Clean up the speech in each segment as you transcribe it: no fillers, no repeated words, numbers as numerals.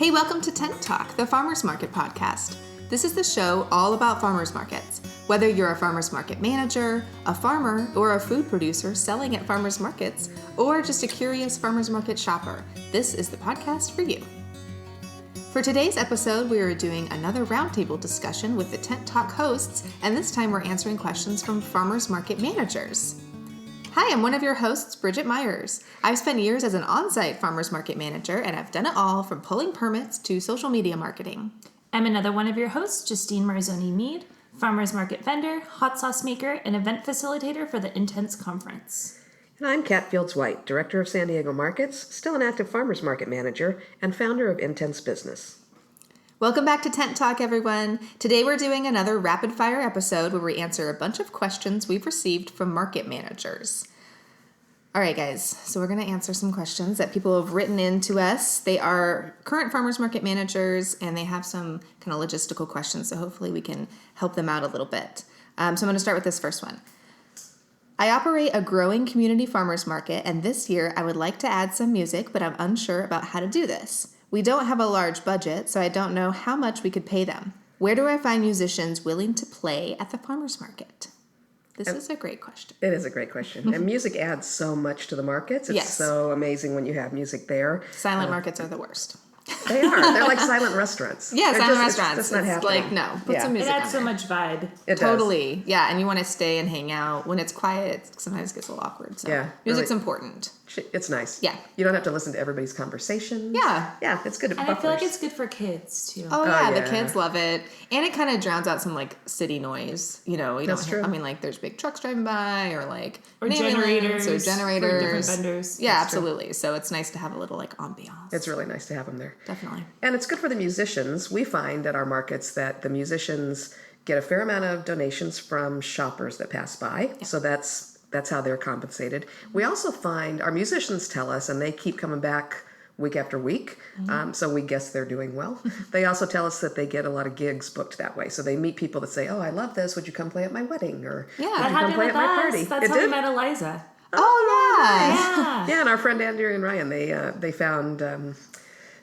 Hey, welcome to Tent Talk, the Farmers Market podcast. This is the show all about farmers markets. Whether you're a farmers market manager, a farmer, or a food producer selling at farmers markets, or just a curious farmers market shopper, this is the podcast for you. For today's episode, we are doing another roundtable discussion with the Tent Talk hosts, and this time we're answering questions from farmers market managers. Hi, I'm one of your hosts, Bridget Myers. I've spent years as an on-site farmers market manager, and I've done it all from pulling permits to social media marketing. I'm another one of your hosts, Justine Marzoni-Mead, farmers market vendor, hot sauce maker, and event facilitator for the Intense Conference. And I'm Kat Fields-White, Director of San Diego Markets, still an active farmers market manager, and founder of Intense Business. Welcome back to Tent Talk, everyone. Today we're doing another rapid-fire episode where we answer a bunch of questions we've received from market managers. All right, guys, so we're going to answer some questions that people have written in to us. They are current farmers market managers, and they have some kind of logistical questions, so hopefully we can help them out a little bit. So I'm going to start with this first one. I operate a growing community farmers market, and this year I would like to add some music, but I'm unsure about how to do this. We don't have a large budget, so I don't know how much we could pay them. Where do I find musicians willing to play at the farmers market? This is a great question. It is a great question. And music adds so much to the markets. It's so amazing when you have music there. Silent markets are the worst. They are. They're like silent restaurants. Yeah, silent just, restaurants. It's not happening. Like, no, put some It music adds on so there. much vibe. It Totally. does. Yeah, and you want to stay and hang out. When it's quiet, it sometimes gets a little awkward. So Yeah, music's really. important. It's nice. Yeah. You don't have to listen to everybody's conversations. Yeah. Yeah, it's good. And I feel like it's good for kids, too. Oh, yeah, yeah. the kids love it. And it kind of drowns out some, like, city noise. You know, you That's don't true. I mean, like, there's big trucks driving by or, like, Or an ambulance generators. or generators. For different vendors. Yeah, That's true. absolutely. So it's nice to have a little, like, ambiance. It's really nice to have them there. Definitely. And it's good for the musicians. We find at our markets that the musicians get a fair amount of donations from shoppers that pass by. Yeah. So that's how they're compensated. We also find our musicians tell us, and they keep coming back week after week, so we guess they're doing well. They also tell us that they get a lot of gigs booked that way. So they meet people that say, oh, I love this. Would you come play at my wedding? Or Yeah. would That you come happened play with at my us. party? That's It how we did? met Eliza. Oh, yeah. Yeah. Yeah, and our friend Andrew and Ryan, they found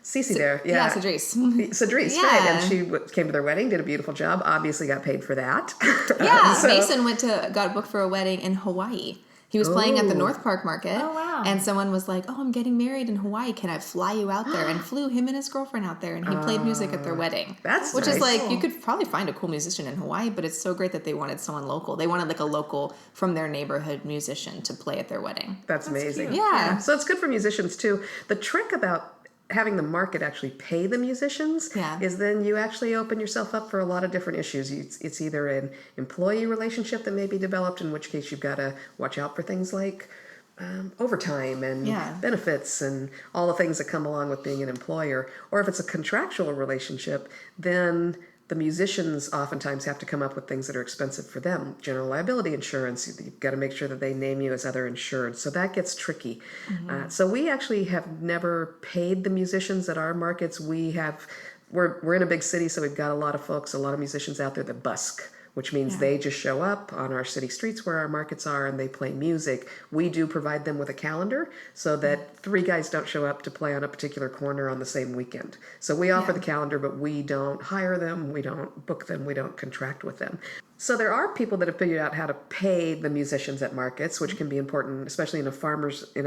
Cece there. Yeah, Cedrice. Cedrice, Yeah. right. And she came to their wedding, did a beautiful job, obviously got paid for that. Yeah, So- Mason got booked for a wedding in Hawaii. He was playing at the Ooh. North Park Market. Oh, wow. And someone was like, oh, I'm getting married in Hawaii. Can I fly you out there? And flew him and his girlfriend out there. And he played music at their wedding. That's Which is nice. like, you could probably find a cool musician in Hawaii, but it's so great that they wanted someone local. They wanted like a local from their neighborhood musician to play at their wedding. That's amazing. cute. Yeah. So it's good for musicians too. The trick about having the market actually pay the musicians is then you actually open yourself up for a lot of different issues. It's either an employee relationship that may be developed, in which case you've got to watch out for things like overtime and benefits and all the things that come along with being an employer. Or if it's a contractual relationship, then the musicians oftentimes have to come up with things that are expensive for them. General liability insurance, you've got to make sure that they name you as other insured. So that gets tricky. So we actually have never paid the musicians at our markets. We're in a big city, so we've got a lot of musicians out there that busk, which means they just show up on our city streets where our markets are and they play music. We do provide them with a calendar so that 3 guys don't show up to play on a particular corner on the same weekend. So we offer the calendar, but we don't hire them, we don't book them, we don't contract with them. So there are people that have figured out how to pay the musicians at markets, which can be important, especially in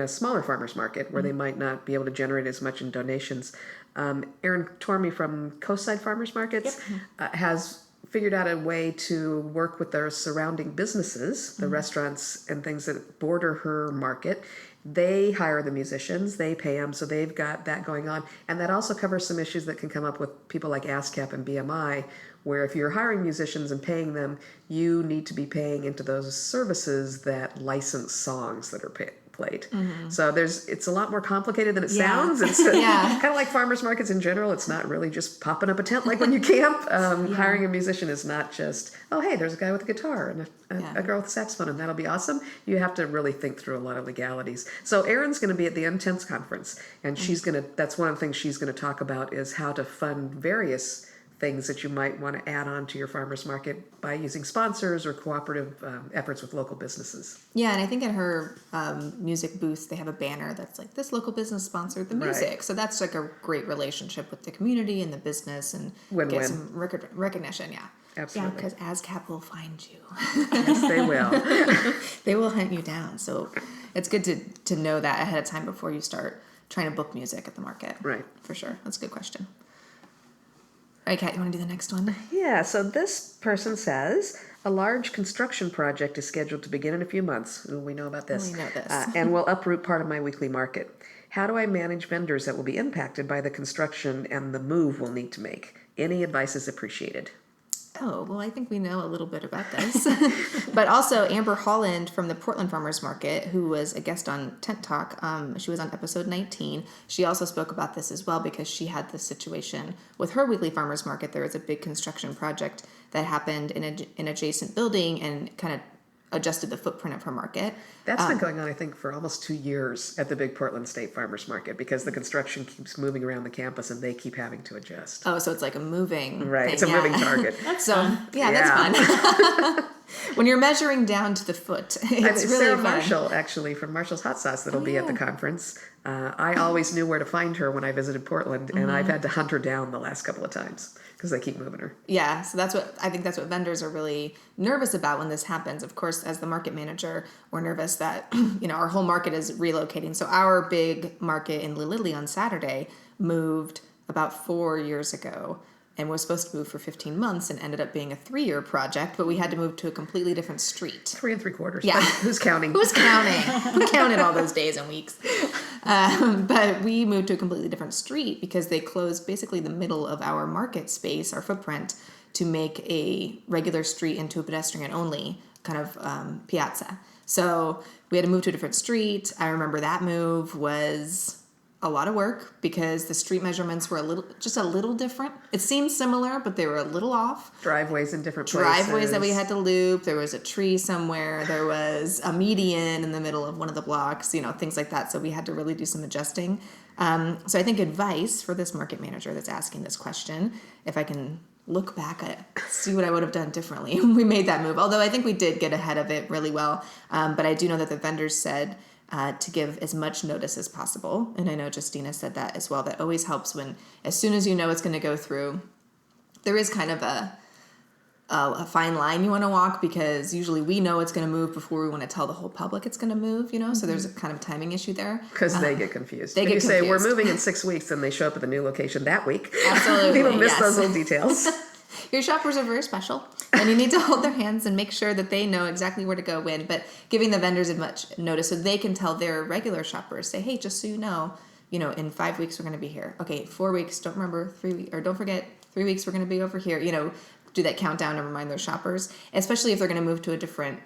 a smaller farmers market where they might not be able to generate as much in donations. Erin Tormey from Coastside Farmers Markets has figured out a way to work with their surrounding businesses, the restaurants and things that border her market. They hire the musicians, they pay them, so they've got that going on. And that also covers some issues that can come up with people like ASCAP and BMI, where if you're hiring musicians and paying them, you need to be paying into those services that license songs that are played. So it's a lot more complicated than it sounds. It's kind of like farmers markets in general. It's not really just popping up a tent like when you camp. Hiring a musician is not just, oh, hey, there's a guy with a guitar and a girl with a saxophone, and that'll be awesome. You have to really think through a lot of legalities. So Erin's going to be at the Intense Conference, and that's one of the things she's going to talk about is how to fund various things that you might want to add on to your farmers market by using sponsors or cooperative efforts with local businesses. Yeah, and I think at her music booth, they have a banner that's like, this local business sponsored the music. Right. So that's like a great relationship with the community and the business and Win-win. get some recognition, yeah. Absolutely. Because ASCAP will find you. Yes, they will. They will hunt you down. So it's good to know that ahead of time before you start trying to book music at the market. Right. For sure. That's a good question. All right, Kat, you want to do the next one? Yeah, so this person says, a large construction project is scheduled to begin in a few months. Ooh, we know about this. We know this. And will uproot part of my weekly market. How do I manage vendors that will be impacted by the construction and the move we'll need to make? Any advice is appreciated. Oh, well, I think we know a little bit about this. But also, Amber Holland from the Portland Farmers Market, who was a guest on Tent Talk, she was on episode 19. She also spoke about this as well because she had this situation with her weekly farmers market. There was a big construction project that happened in an adjacent building and kind of adjusted the footprint of her market. That's been going on, I think, for almost 2 years at the big Portland State Farmers Market because the construction keeps moving around the campus and they keep having to adjust. Oh, so it's like a moving Right, thing. it's a moving target. That's So, fun. that's fun. When you're measuring down to the foot, it's really Sarah fun. Marshall, actually, from Marshall's Hot Sauce, that'll be at the conference. I always knew where to find her when I visited Portland, and I've had to hunt her down the last couple of times because they keep moving her. Yeah, so I think that's what vendors are really nervous about when this happens. Of course, as the market manager, we're nervous that our whole market is relocating. So our big market in Lilly on Saturday moved about 4 years ago and was supposed to move for 15 months and ended up being a 3-year project, but we had to move to a completely different street. 3 3/4. Yeah. Who's counting? Who's counting? Who counted all those days and weeks? But we moved to a completely different street because they closed basically the middle of our market space, our footprint, to make a regular street into a pedestrian-only kind of piazza. So we had to move to a different street. I remember that move was a lot of work because the street measurements were a little different. It seemed similar, but they were a little off. Driveways in different places. Driveways that we had to loop. There was a tree somewhere. There was a median in the middle of one of the blocks, things like that. So we had to really do some adjusting. So I think advice for this market manager that's asking this question, if I can look back at see what I would have done differently when we made that move. Although I think we did get ahead of it really well. But I do know that the vendors said to give as much notice as possible. And I know Justina said that as well. That always helps when, as soon as you know it's going to go through, there is kind of a fine line you want to walk because usually we know it's going to move before we want to tell the whole public it's going to move, So there's a kind of timing issue there. Because they get confused. They when get you say we're confused. moving in 6 weeks and they show up at the new location that week. Absolutely. People miss yes. those little details. Your shoppers are very special, and you need to hold their hands and make sure that they know exactly where to go when, but giving the vendors as much notice so they can tell their regular shoppers, say, hey, just so you know, in 5 weeks we're going to be here. Okay, 4 weeks, don't forget 3 weeks we're going to be over here. Do that countdown and remind their shoppers, especially if they're going to move to a different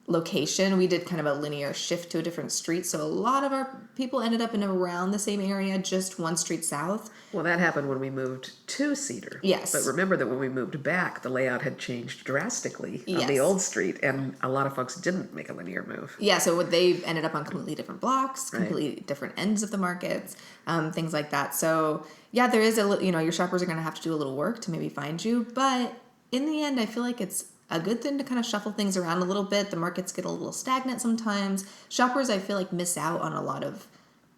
location. We did kind of a linear shift to a different street, so a lot of our people ended up in around the same area, just one street south. Well, that happened when we moved to Cedar. Yes. But remember that when we moved back, the layout had changed drastically on the Yes. old street, and a lot of folks didn't make a linear move. Yeah, so they ended up on completely different blocks, Right. completely different ends of the markets, things like that. So yeah, there is your shoppers are going to have to do a little work to maybe find you, but in the end, I feel like it's a good thing to kind of shuffle things around a little bit. The markets get a little stagnant sometimes. Shoppers, I feel like, miss out on a lot of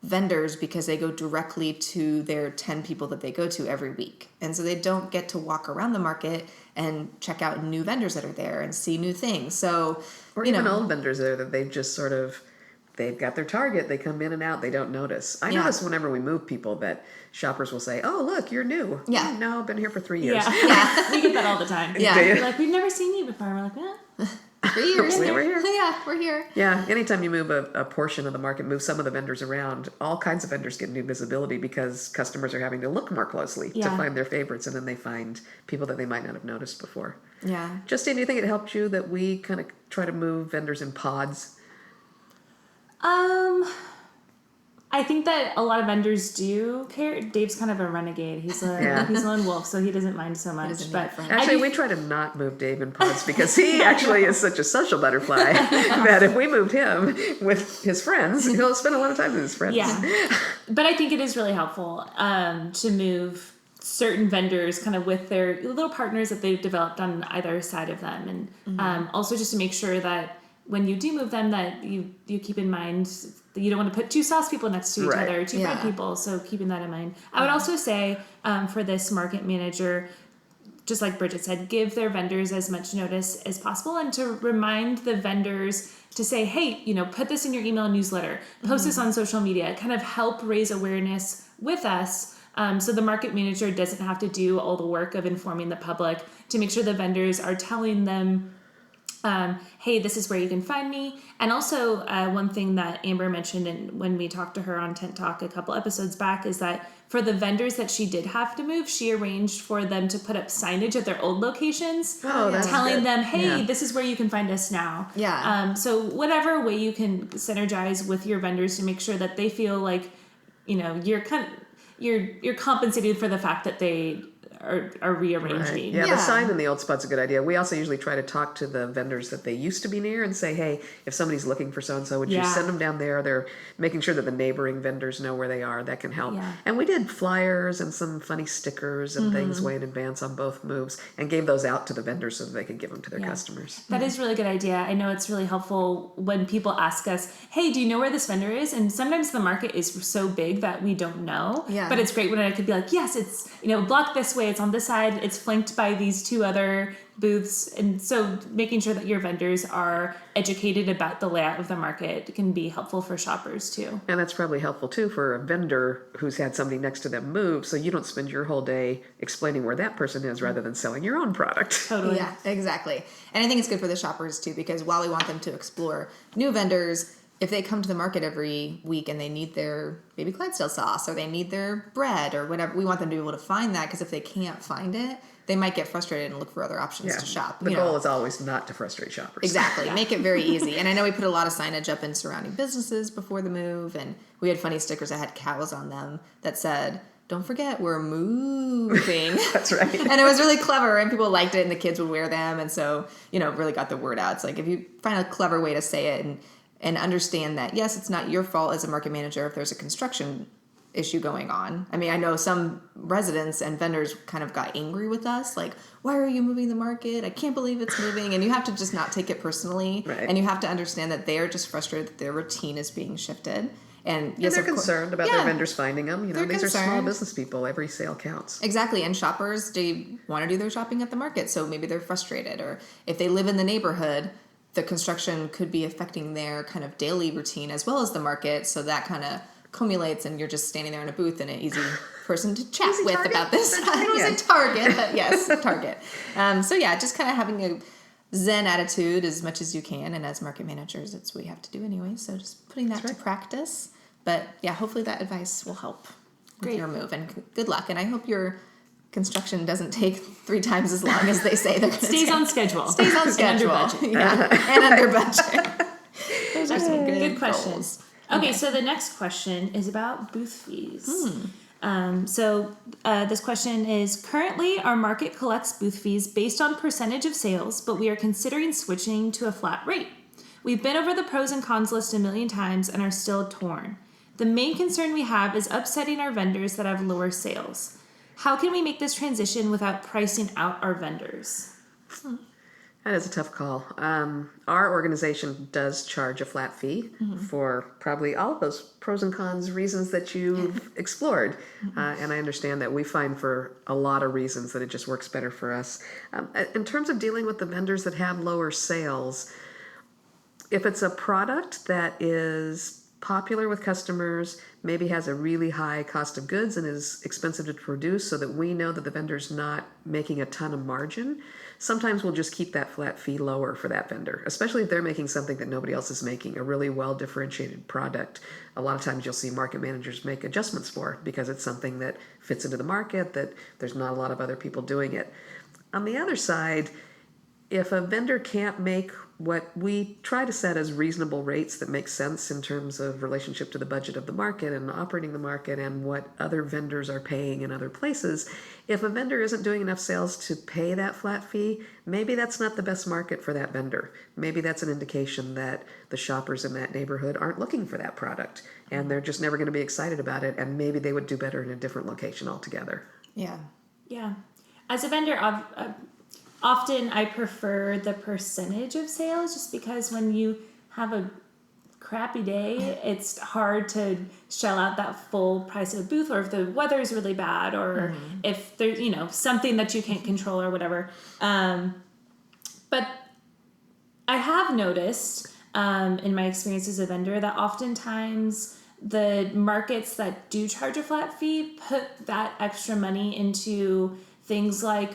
vendors because they go directly to their 10 people that they go to every week. And so they don't get to walk around the market and check out new vendors that are there and see new things. So, Or even old vendors there that they've just they've got their target, they come in and out, they don't notice. I notice whenever we move people that shoppers will say, oh, look, you're new. Yeah. No, I've been here for 3 years. Yeah. We get that all the time. Yeah. They're like, we've never seen you before. We're like, 3 years. We're here. Yeah, we're here. Yeah, anytime you move a portion of the market, move some of the vendors around, all kinds of vendors get new visibility because customers are having to look more closely to find their favorites, and then they find people that they might not have noticed before. Yeah. Justine, do you think it helped you that we kind of try to move vendors in pods? I think that a lot of vendors do care. Dave's kind of a renegade. He's a lone wolf, so he doesn't mind so much. doesn't But need Actually, we try to not move Dave in pods because he actually is such a social butterfly that if we moved him with his friends, he'll spend a lot of time with his friends. yeah, but I think it is really helpful to move certain vendors kind of with their little partners that they've developed on either side of them. And also just to make sure that when you do move them, that you keep in mind that you don't want to put two sauce people next to each other, two bread people. So keeping that in mind. I would also say for this market manager, just like Bridget said, give their vendors as much notice as possible, and to remind the vendors to say, hey, put this in your email newsletter, post this on social media, kind of help raise awareness with us. So the market manager doesn't have to do all the work of informing the public, to make sure the vendors are telling them, hey, this is where you can find me. And also one thing that Amber mentioned when we talked to her on Tent Talk a couple episodes back is that for the vendors that she did have to move, she arranged for them to put up signage at their old locations, telling them, hey, this is where you can find us now. Yeah. So whatever way you can synergize with your vendors to make sure that they feel like, you're compensated for the fact that they are rearranging. Right. Yeah, the sign in the old spot's a good idea. We also usually try to talk to the vendors that they used to be near and say, hey, if somebody's looking for so-and-so, would you send them down there? They're making sure that the neighboring vendors know where they are. That can help. Yeah. And we did flyers and some funny stickers and things way in advance on both moves, and gave those out to the vendors so that they could give them to their customers. That is a really good idea. I know it's really helpful when people ask us, hey, do you know where this vendor is? And sometimes the market is so big that we don't know. Yeah. But it's great when I could be like, yes, it's blocked this way. It's on this side. It's flanked by these two other booths. And so making sure that your vendors are educated about the layout of the market can be helpful for shoppers too. And that's probably helpful too for a vendor who's had somebody next to them move, so you don't spend your whole day explaining where that person is rather than selling your own product. Totally. Yeah, exactly. And I think it's good for the shoppers too, because while we want them to explore new vendors, if they come to the market every week and they need their baby Clydesdale sauce or they need their bread or whatever, we want them to be able to find that, because if they can't find it, they might get frustrated and look for other options to shop. The goal is always not to frustrate shoppers. Exactly. Make it very easy. And I know we put a lot of signage up in surrounding businesses before the move, and we had funny stickers that had cows on them that said, don't forget, we're moving. That's right. And it was really clever, and people liked it, and the kids would wear them. And so, really got the word out. It's like, if you find a clever way to say it and understand that, yes, it's not your fault as a market manager if there's a construction issue going on. I mean, I know some residents and vendors kind of got angry with us, like, why are you moving the market? I can't believe it's moving. And you have to just not take it personally. Right. And you have to understand that they are just frustrated that their routine is being shifted. And yes, they're concerned about their vendors finding them. These concerned. Are small business people. Every sale counts. Exactly. And shoppers, they want to do their shopping at the market. So maybe they're frustrated. Or if they live in the neighborhood, the construction could be affecting their kind of daily routine as well as the market. So that kind of accumulates, and you're just standing there in a booth and an easy person to chat with Target? About this. It was a Target, but yes, Target. So yeah, just kind of having a Zen attitude as much as you can. And as market managers, it's what we have to do anyway. So just putting that to practice. But yeah, hopefully that advice will help with your move, and good luck. And I hope your construction doesn't take 3 times as long as they say they're going to Stays on schedule. Stays on schedule. And under budget. Yeah, and under budget. Those are some good questions. Okay, so the next question is about booth fees. So this question is, currently our market collects booth fees based on percentage of sales, but we are considering switching to a flat rate. We've been over the pros and cons list a million times and are still torn. The main concern we have is upsetting our vendors that have lower sales. How can we make this transition without pricing out our vendors? That is a tough call. Our organization does charge a flat fee for probably all of those pros and cons reasons that you've explored. And I understand that we find for a lot of reasons that it just works better for us. In terms of dealing with the vendors that have lower sales, if it's a product that is popular with customers, maybe has a really high cost of goods and is expensive to produce, so that we know that the vendor's not making a ton of margin, sometimes we'll just keep that flat fee lower for that vendor, especially if they're making something that nobody else is making, a really well-differentiated product. A lot of times you'll see market managers make adjustments for it because it's something that fits into the market, that there's not a lot of other people doing it. On the other side, if a vendor can't make what we try to set as reasonable rates that make sense in terms of relationship to the budget of the market and operating the market and what other vendors are paying in other places, if a vendor isn't doing enough sales to pay that flat fee, maybe that's not the best market for that vendor. Maybe that's an indication that the shoppers in that neighborhood aren't looking for that product and they're just never going to be excited about it, and maybe they would do better in a different location altogether. Yeah. Yeah. As a vendor, often I prefer the percentage of sales just because when you have a crappy day, it's hard to shell out that full price of a booth, or if the weather is really bad, or if there's, something that you can't control or whatever. But I have noticed in my experience as a vendor that oftentimes the markets that do charge a flat fee put that extra money into things like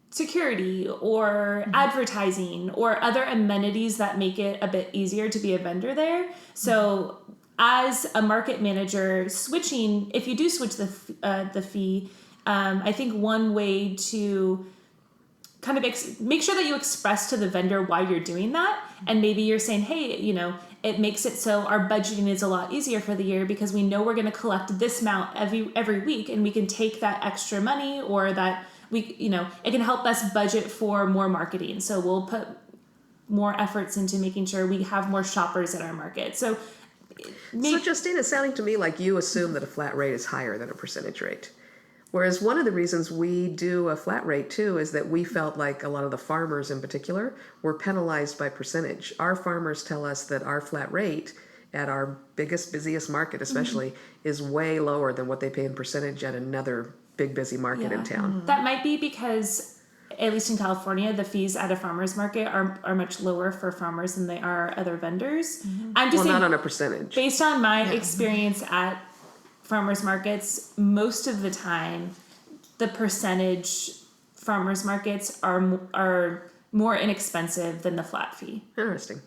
security or advertising or other amenities that make it a bit easier to be a vendor there. So as a market manager, if you do switch the fee, I think one way to kind of make sure that you express to the vendor why you're doing that. And maybe you're saying, hey, it makes it so our budgeting is a lot easier for the year because we know we're going to collect this amount every week, and we can take that extra money, or that it can help us budget for more marketing. So we'll put more efforts into making sure we have more shoppers at our market. So Justine, it's sounding to me like you assume that a flat rate is higher than a percentage rate. Whereas one of the reasons we do a flat rate too is that we felt like a lot of the farmers in particular were penalized by percentage. Our farmers tell us that our flat rate at our busiest market especially is way lower than what they pay in percentage at another big busy market in town. That might be because, at least in California, the fees at a farmer's market are much lower for farmers than they are other vendors. I'm just saying, not on a percentage. Based on my experience at farmers markets, most of the time, the percentage farmers markets are more inexpensive than the flat fee. Interesting.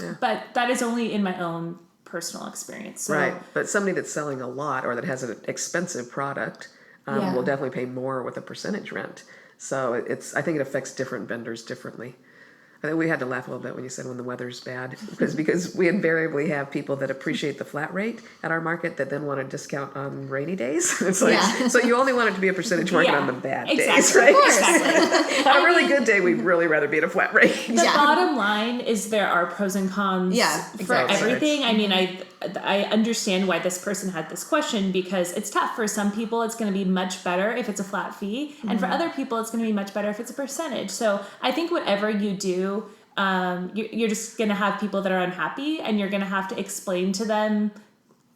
Yeah. But that is only in my own personal experience. So. Right. But somebody that's selling a lot or that has an expensive product will definitely pay more with a percentage rent. So I think it affects different vendors differently. I think we had to laugh a little bit when you said when the weather's bad, because we invariably have people that appreciate the flat rate at our market that then want a discount on rainy days. It's like, so you only want it to be a percentage market on the bad days, right? Exactly. On a really good day, we'd really rather be at a flat rate. The bottom line is there are pros and cons for everything. I mean, I understand why this person had this question, because it's tough. For some people, it's going to be much better if it's a flat fee. And for other people, it's going to be much better if it's a percentage. So I think whatever you do, you're just going to have people that are unhappy, and you're going to have to explain to them,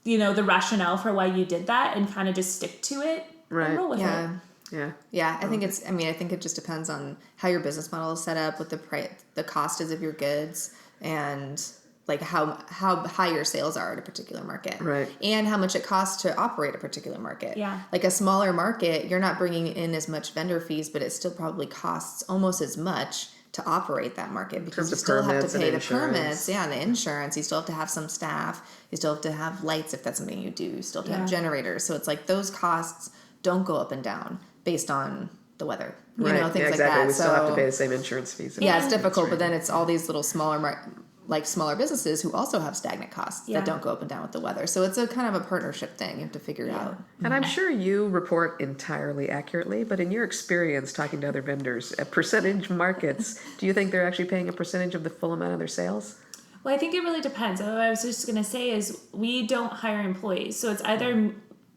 the rationale for why you did that, and kind of just stick to it and roll with it. Yeah. I think it just depends on how your business model is set up, what the cost is of your goods, and like how high your sales are at a particular market, right? And how much it costs to operate a particular market. Yeah. Like a smaller market, you're not bringing in as much vendor fees, but it still probably costs almost as much to operate that market, because you still have to pay the permits, and the insurance. You still have to have some staff. You still have to have lights if that's something you do. You still have to have generators. So it's like those costs don't go up and down based on the weather. You know, things like that. We still have to pay the same insurance fees. Yeah, it's difficult, but then it's all these little smaller businesses who also have stagnant costs that don't go up and down with the weather. So it's a kind of a partnership thing. You have to figure it out. And I'm sure you report entirely accurately, but in your experience talking to other vendors at percentage markets, do you think they're actually paying a percentage of the full amount of their sales? Well, I think it really depends. What I was just going to say is we don't hire employees. So it's either,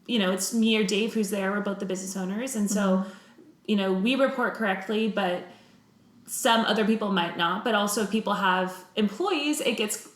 it's me or Dave who's there. We're both the business owners. And so, we report correctly, but some other people might not. But also if people have employees, it gets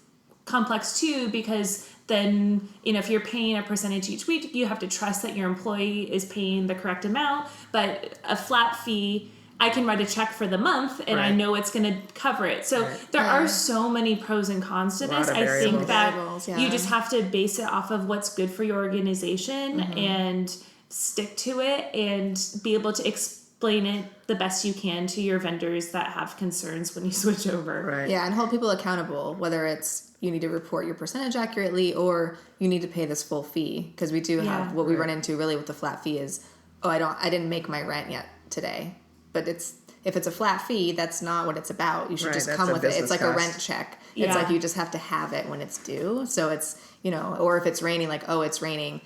complex too, because then, if you're paying a percentage each week, you have to trust that your employee is paying the correct amount. But a flat fee, I can write a check for the month and I know it's going to cover it. So there are so many pros and cons to this. I think that you just have to base it off of what's good for your organization and stick to it and be able to explain it the best you can to your vendors that have concerns when you switch over. Right. Yeah, and hold people accountable, whether it's you need to report your percentage accurately or you need to pay this full fee. Because we do have what we run into really with the flat fee is, I didn't make my rent yet today. But if it's a flat fee, that's not what it's about. You should just come with it. It's like a rent check. It's like you just have to have it when it's due. So it's, or if it's raining, like, it's raining.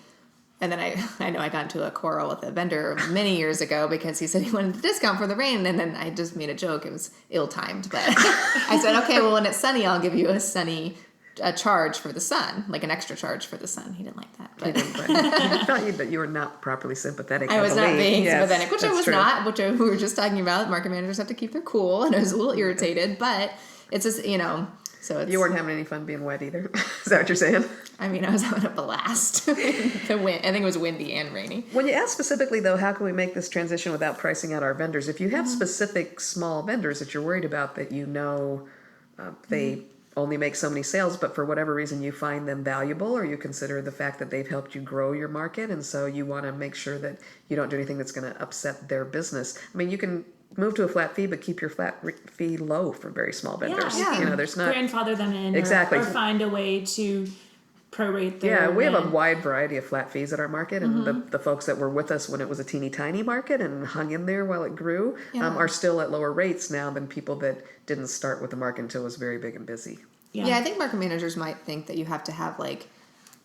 And then I know I got into a quarrel with a vendor many years ago because he said he wanted a discount for the rain. And then I just made a joke. It was ill-timed. But I said, okay, well, when it's sunny, I'll give you a sunny a charge for the sun, like an extra charge for the sun. He didn't like that. But I thought that you were not properly sympathetic. I was not being sympathetic, which I was true. not, which we were just talking about. Market managers have to keep their cool, and I was a little irritated, but it's just, so it's... You weren't having any fun being wet either. Is that what you're saying? I mean, I was having a blast. The wind, I think it was windy and rainy. When you ask specifically, though, how can we make this transition without pricing out our vendors? If you have specific small vendors that you're worried about that they only make so many sales, but for whatever reason you find them valuable, or you consider the fact that they've helped you grow your market, and so you want to make sure that you don't do anything that's going to upset their business. I mean, you can move to a flat fee, but keep your flat fee low for very small vendors. Yeah. There's not grandfather them in, exactly, or find a way to prorate their we have a rent. wide variety of flat fees at our market, and the folks that were with us when it was a teeny tiny market and hung in there while it grew are still at lower rates now than people that didn't start with the market until it was very big and busy. Yeah, I think market managers might think that you have to have like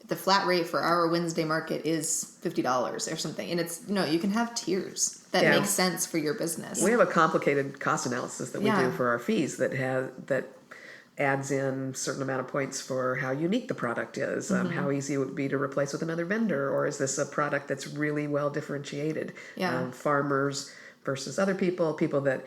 the flat rate for our Wednesday market is $50 or something, and it's you can have tiers that make sense for your business. We have a complicated cost analysis that we do for our fees that adds in a certain amount of points for how unique the product is, how easy it would be to replace with another vendor, or is this a product that's really well differentiated? Farmers versus other people that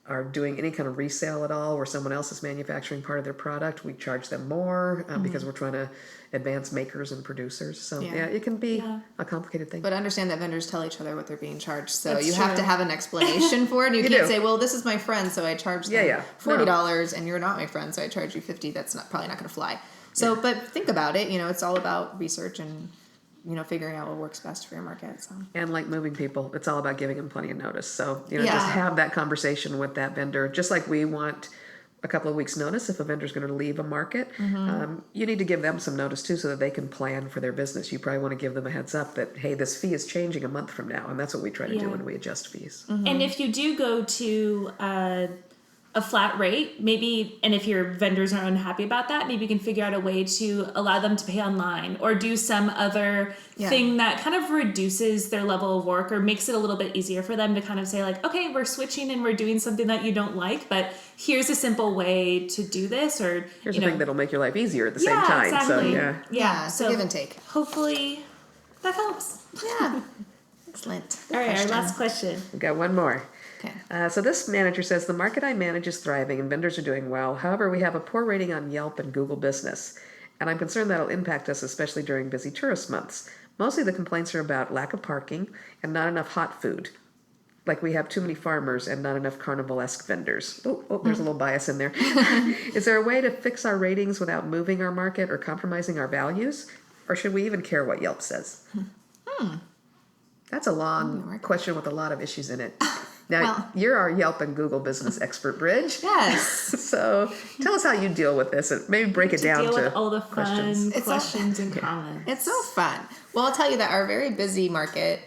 are doing any kind of resale at all where someone else is manufacturing part of their product, we charge them more because we're trying to advance makers and producers. So it can be a complicated thing. But understand that vendors tell each other what they're being charged, so That's you true. have to have an explanation for it. And you can't say, well, this is my friend, so I charge them $40, and you're not my friend, so I charge you $50. That's probably not going to fly. So, but think about it. It's all about research and figuring out what works best for your market. So. And like moving people, it's all about giving them plenty of notice. So, just have that conversation with that vendor. Just like we want a couple of weeks notice if a vendor's going to leave a market, you need to give them some notice too so that they can plan for their business. You probably want to give them a heads up that, hey, this fee is changing a month from now. And that's what we try to do when we adjust fees. And if you do go to a flat rate, maybe, and if your vendors are unhappy about that, maybe you can figure out a way to allow them to pay online or do some other thing that kind of reduces their level of work or makes it a little bit easier for them to kind of say like, okay, we're switching and we're doing something that you don't like, but here's a simple way to do this, or here's a thing that'll make your life easier at the same time. Exactly. So so give and take. Hopefully that helps. Yeah. Excellent. All right, our last question. We've got one more. Okay. So this manager says, the market I manage is thriving and vendors are doing well. However, we have a poor rating on Yelp and Google Business, and I'm concerned that'll impact us, especially during busy tourist months. Mostly the complaints are about lack of parking and not enough hot food. Like we have too many farmers and not enough carnival-esque vendors. Oh, there's a little bias in there. Is there a way to fix our ratings without moving our market or compromising our values? Or should we even care what Yelp says? That's a long question with a lot of issues in it. Now, you're our Yelp and Google business expert, Bridge. Yes. So tell us how you deal with this and maybe break it down to with all the fun questions and comments. It's so fun. Well, I'll tell you that our very busy market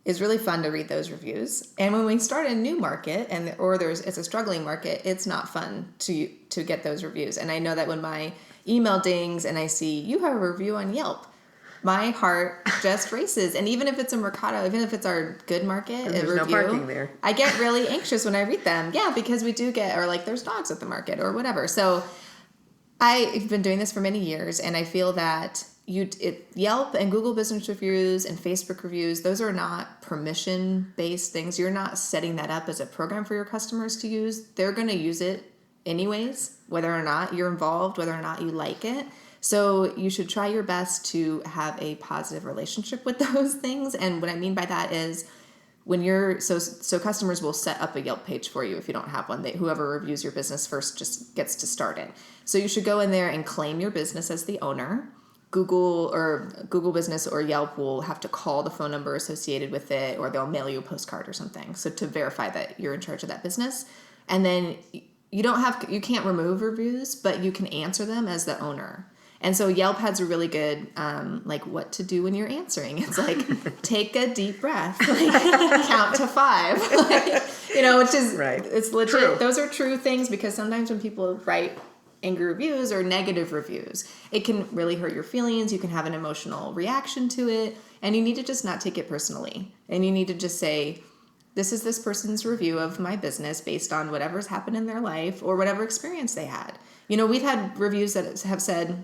is really fun to read those reviews. And when we start a new market it's a struggling market, it's not fun to get those reviews. And I know that when my email dings and I see you have a review on Yelp, my heart just races. And even if it's a Mercado, even if it's our good market there's review, no parking there. I get really anxious when I read them. Yeah, because we do get, or like there's dogs at the market or whatever. So I've been doing this for many years, and I feel that Yelp and Google Business Reviews and Facebook reviews, those are not permission-based things. You're not setting that up as a program for your customers to use. They're going to use it anyways, whether or not you're involved, whether or not you like it. So you should try your best to have a positive relationship with those things. And what I mean by that is when so customers will set up a Yelp page for you if you don't have one. Whoever reviews your business first just gets to start it. So you should go in there and claim your business as the owner. Google Business or Yelp will have to call the phone number associated with it, or they'll mail you a postcard or something. So to verify that you're in charge of that business. And then you can't remove reviews, but you can answer them as the owner. And so Yelp has a really good, what to do when you're answering. It's like, take a deep breath, count to 5, which is, it's legit. True. Those are true things, because sometimes when people write angry reviews or negative reviews, it can really hurt your feelings. You can have an emotional reaction to it, and you need to just not take it personally. And you need to just say, this is this person's review of my business based on whatever's happened in their life or whatever experience they had. we've had reviews that have said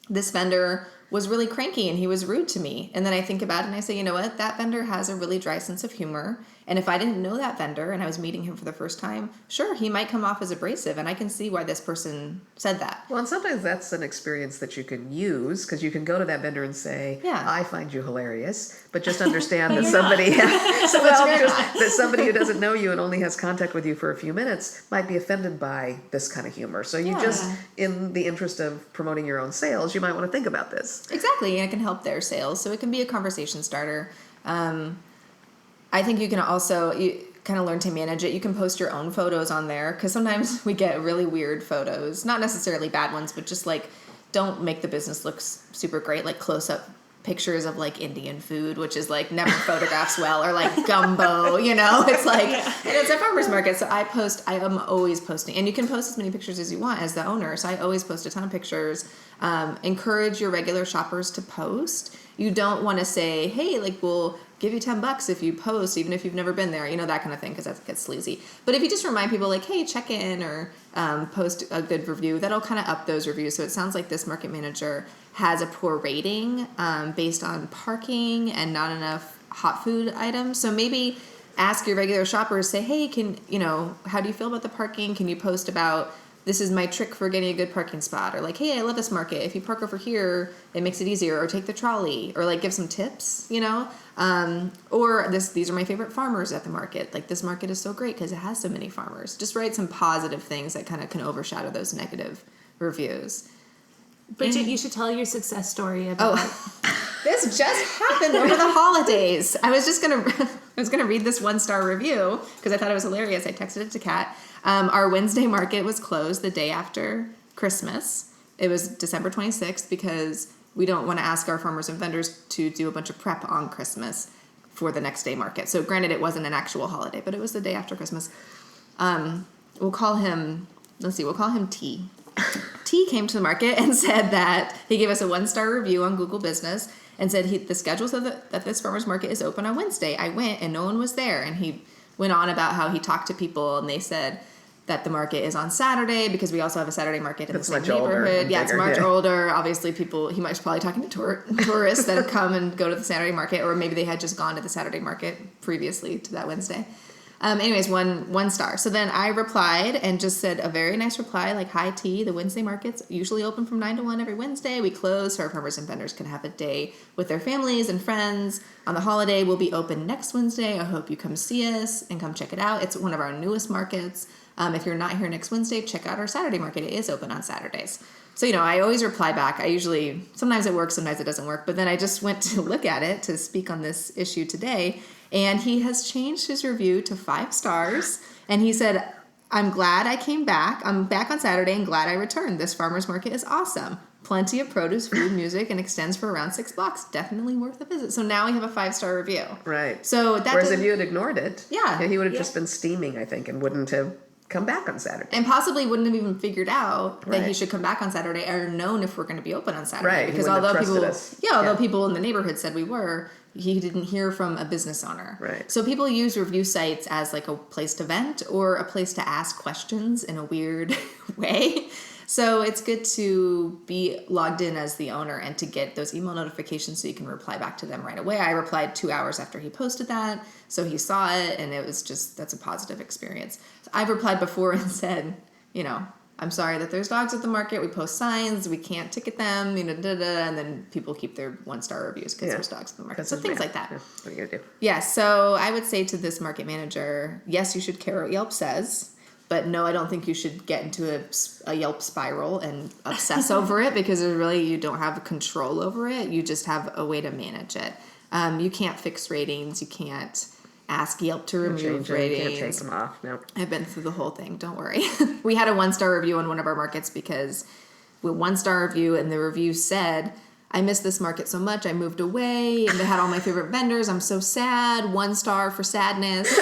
this vendor was really cranky and he was rude to me. And then I think about it and I say, you know what? That vendor has a really dry sense of humor. And if I didn't know that vendor and I was meeting him for the first time, sure, he might come off as abrasive. And I can see why this person said that. Well, and sometimes that's an experience that you can use because you can go to that vendor and say, I find you hilarious. But just understand that somebody who doesn't know you and only has contact with you for a few minutes might be offended by this kind of humor. So you just, in the interest of promoting your own sales, you might want to think about this. Exactly. And it can help their sales. So it can be a conversation starter. I think you can also kind of learn to manage it. You can post your own photos on there because sometimes we get really weird photos, not necessarily bad ones, but just like don't make the business look super great, like close-up pictures of like Indian food, which is like never photographs well, or like gumbo, it's like, and it's a farmer's market. So I am always posting, and you can post as many pictures as you want as the owner. So I always post a ton of pictures. Encourage your regular shoppers to post. You don't want to say, hey, like we'll give you $10 if you post, even if you've never been there, that kind of thing, because that gets sleazy. But if you just remind people like, hey, check in or post a good review, that'll kind of up those reviews. So it sounds like this market manager has a poor rating based on parking and not enough hot food items. So maybe ask your regular shoppers, say, hey, how do you feel about the parking? Can you post about, this is my trick for getting a good parking spot, or like, hey, I love this market. If you park over here, it makes it easier, or take the trolley, or like give some tips, or these are my favorite farmers at the market. Like this market is so great because it has so many farmers. Just write some positive things that kind of can overshadow those negative reviews. Bridget, you should tell your success story about this just happened over the holidays. I was gonna read this 1-star review because I thought it was hilarious. I texted it to Kat. Our Wednesday market was closed the day after Christmas. It was December 26th because we don't want to ask our farmers and vendors to do a bunch of prep on Christmas for the next day market. So granted, it wasn't an actual holiday, but it was the day after Christmas. We'll call him T. T came to the market and said that he gave us a 1-star review on Google Business and said the schedule said that this farmer's market is open on Wednesday. I went and no one was there. And he went on about how he talked to people and they said that the market is on Saturday because we also have a Saturday market in the same neighborhood. Yeah, it's much older. Obviously, he was probably talking to tourists that have come and go to the Saturday market, or maybe they had just gone to the Saturday market previously to that Wednesday. Anyways, one star. So then I replied and just said a very nice reply, like, hi, T, the Wednesday market's usually open from 9 to 1 every Wednesday. We close so our farmers and vendors can have a day with their families and friends. On the holiday, we'll be open next Wednesday. I hope you come see us and come check it out. It's one of our newest markets. If you're not here next Wednesday, check out our Saturday market. It is open on Saturdays. So, I always reply back. Sometimes it works, sometimes it doesn't work. But then I just went to look at it to speak on this issue today. And he has changed his review to 5 stars. And he said, I'm glad I came back. I'm back on Saturday and glad I returned. This farmer's market is awesome. Plenty of produce, food, music, and extends for around 6 blocks. Definitely worth a visit. So now we have a 5-star review. Right. So whereas if you had ignored it, yeah, he would have just been steaming, I think, and wouldn't have come back on Saturday. And possibly wouldn't have even figured out that he should come back on Saturday or known if we're going to be open on Saturday. Right. Because although people in the neighborhood said we were, he didn't hear from a business owner. Right. So people use review sites as like a place to vent or a place to ask questions in a weird way. So it's good to be logged in as the owner and to get those email notifications so you can reply back to them right away. I replied 2 hours after he posted that, so he saw it, and it was that's a positive experience. So I've replied before and said, I'm sorry that there's dogs at the market. We post signs. We can't ticket them, and then people keep their 1-star reviews because there's dogs at the market. So things like that. Yeah. What are you going to do? Yeah, so I would say to this market manager, yes, you should care what Yelp says. But no, I don't think you should get into a Yelp spiral and obsess over it because you don't have control over it. You just have a way to manage it. You can't fix ratings. You can't ask Yelp to remove ratings. You can't take them off. No. I've been through the whole thing. Don't worry. We had a 1-star review on one of our markets because we 1-star review and the review said, I miss this market so much. I moved away and they had all my favorite vendors. I'm so sad. 1 star for sadness.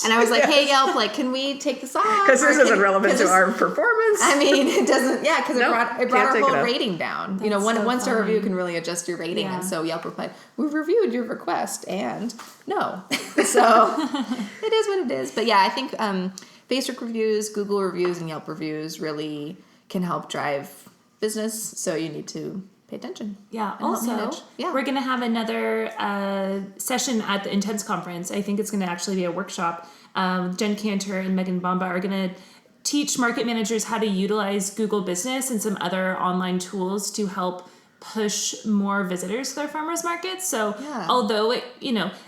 And I was like, hey, Yelp, can we take this off? Because this isn't relevant to our performance. I mean, it doesn't, because it brought our whole rating down. That's one-star review can really adjust your rating. Yeah. And so Yelp replied, we've reviewed your request and no. So it is what it is. But yeah, I think Facebook reviews, Google reviews, and Yelp reviews really can help drive business. So you need to pay attention. Yeah. Also, we're going to have another session at the Intense conference. I think it's going to actually be a workshop. Jen Cantor and Megan Bomba are going to teach market managers how to utilize Google Business and some other online tools to help push more visitors to their farmers markets. So although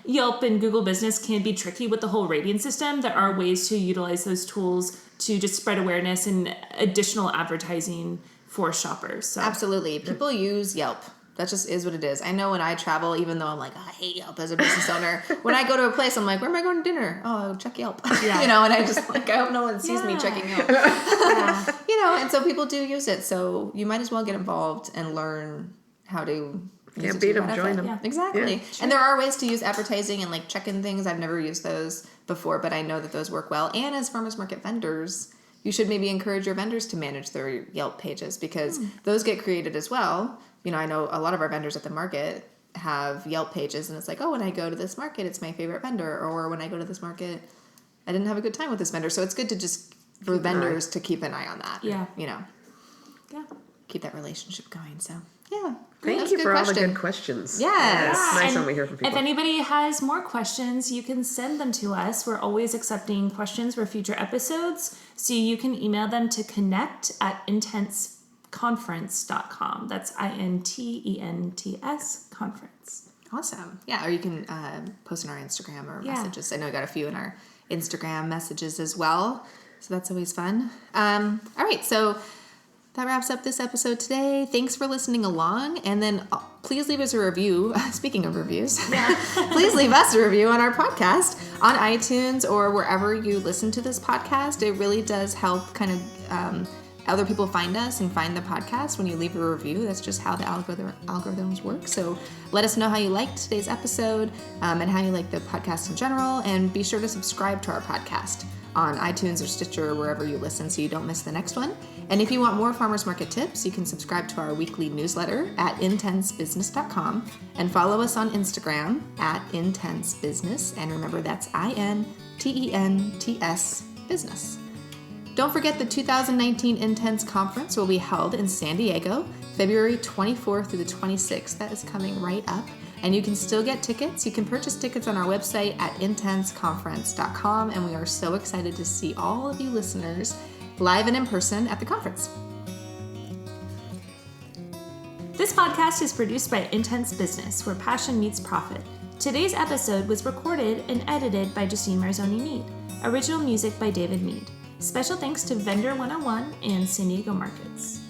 Yelp and Google Business can be tricky with the whole rating system, there are ways to utilize those tools to just spread awareness and additional advertising for shoppers. So. Absolutely. People use Yelp. That just is what it is. I know when I travel, even though I'm like, I hate Yelp as a business owner, when I go to a place, I'm like, where am I going to dinner? Oh, I'll check Yelp. Yeah. And I just like, I hope no one sees me checking Yelp. And so people do use it. So you might as well get involved and learn how to Can't beat them, join them. Yeah. Exactly. Yeah, and there are ways to use advertising and like check-in things. I've never used those before, but I know that those work well. And as farmers market vendors, you should maybe encourage your vendors to manage their Yelp pages because those get created as well. I know a lot of our vendors at the market have Yelp pages, and it's like, oh, when I go to this market, it's my favorite vendor, or when I go to this market, I didn't have a good time with this vendor. So it's good to just for vendors to keep an eye on that. Yeah. Keep that relationship going. So yeah. Thank you for all the good questions. Yes. It's nice when we hear from people. If anybody has more questions, you can send them to us. We're always accepting questions for future episodes. So you can email them to connect@intenseconference.com. That's INTENTS conference. Awesome. Yeah. Or you can post in our Instagram or messages. I know we got a few in our Instagram messages as well. So that's always fun. All right. So that wraps up this episode today. Thanks for listening along. And then please leave us a review. Speaking of reviews, please leave us a review on our podcast on iTunes or wherever you listen to this podcast. It really does help kind of other people find us and find the podcast when you leave a review. That's just how the algorithms work. So let us know how you liked today's episode and how you like the podcast in general. And be sure to subscribe to our podcast on iTunes or Stitcher or wherever you listen so you don't miss the next one. And if you want more farmers market tips, you can subscribe to our weekly newsletter at intensebusiness.com and follow us on Instagram at intensebusiness. And remember, that's INTENTS business. Don't forget the 2019 Intense Conference will be held in San Diego, February 24th through the 26th. That is coming right up. And you can still get tickets. You can purchase tickets on our website at intenseconference.com. And we are so excited to see all of you listeners live and in person at the conference. This podcast is produced by Intense Business, where passion meets profit. Today's episode was recorded and edited by Justine Marzoni-Mead. Original music by David Mead. Special thanks to Vendor 101 and San Diego Markets.